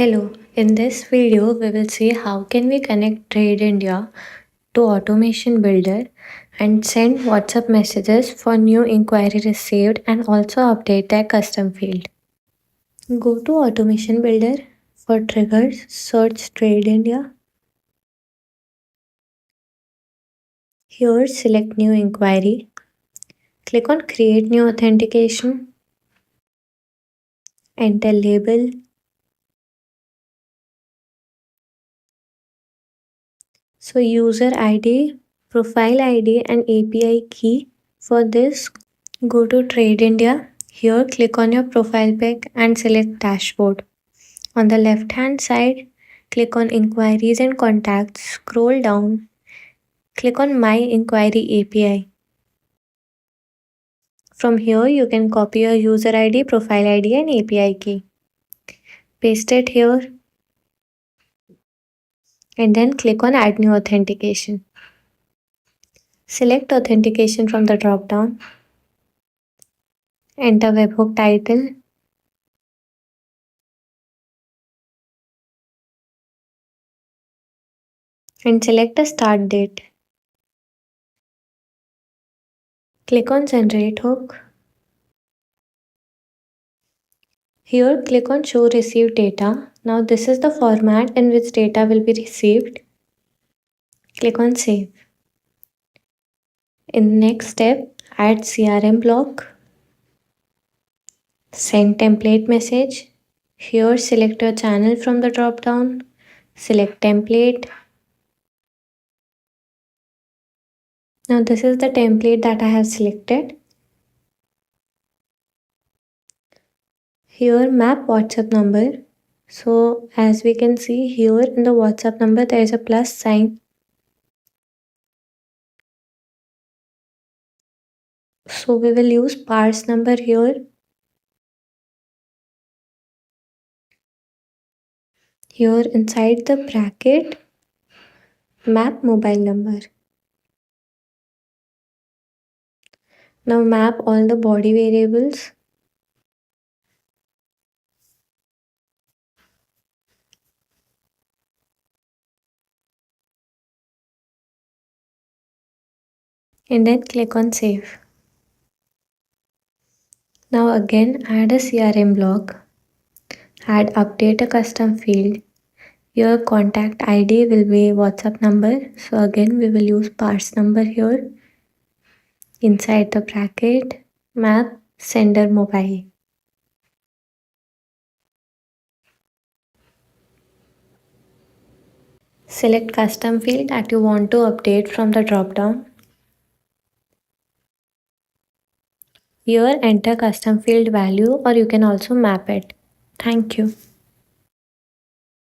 Hello, in this video we will see how can we connect Trade India to Automation Builder and send WhatsApp messages for new inquiry received and also update their custom field. Go to Automation Builder. For triggers, search Trade India. Here select new inquiry. Click on create new authentication. Enter label. So user ID, profile ID and API key. For this, go to Trade India. Here click on your profile pic and select dashboard. On the left hand side, click on inquiries and contacts. Scroll down. Click on my inquiry API. From here you can copy your user ID, profile ID and API key. Paste it here and then click on add new authentication. Select authentication from the drop down. Enter webhook title. And select a start date. Click on generate hook. Here click on show received data. Now this is the format in which data will be received. Click on save. In the next step, add CRM block. Send template message. Here select your channel from the drop down. Select template. Now this is the template that I have selected. Here map WhatsApp number. So as we can see here in the WhatsApp number there is a plus sign. So we will use parse number here. Here inside the bracket, map mobile number. Now map all the body variables. And then click on save. Now again add a CRM block. Add update a custom field. Your contact ID will be WhatsApp number. So again we will use parse number here. Inside the bracket, map sender mobile. Select custom field that you want to update from the drop down. Here enter custom field value or you can also map it. Thank you.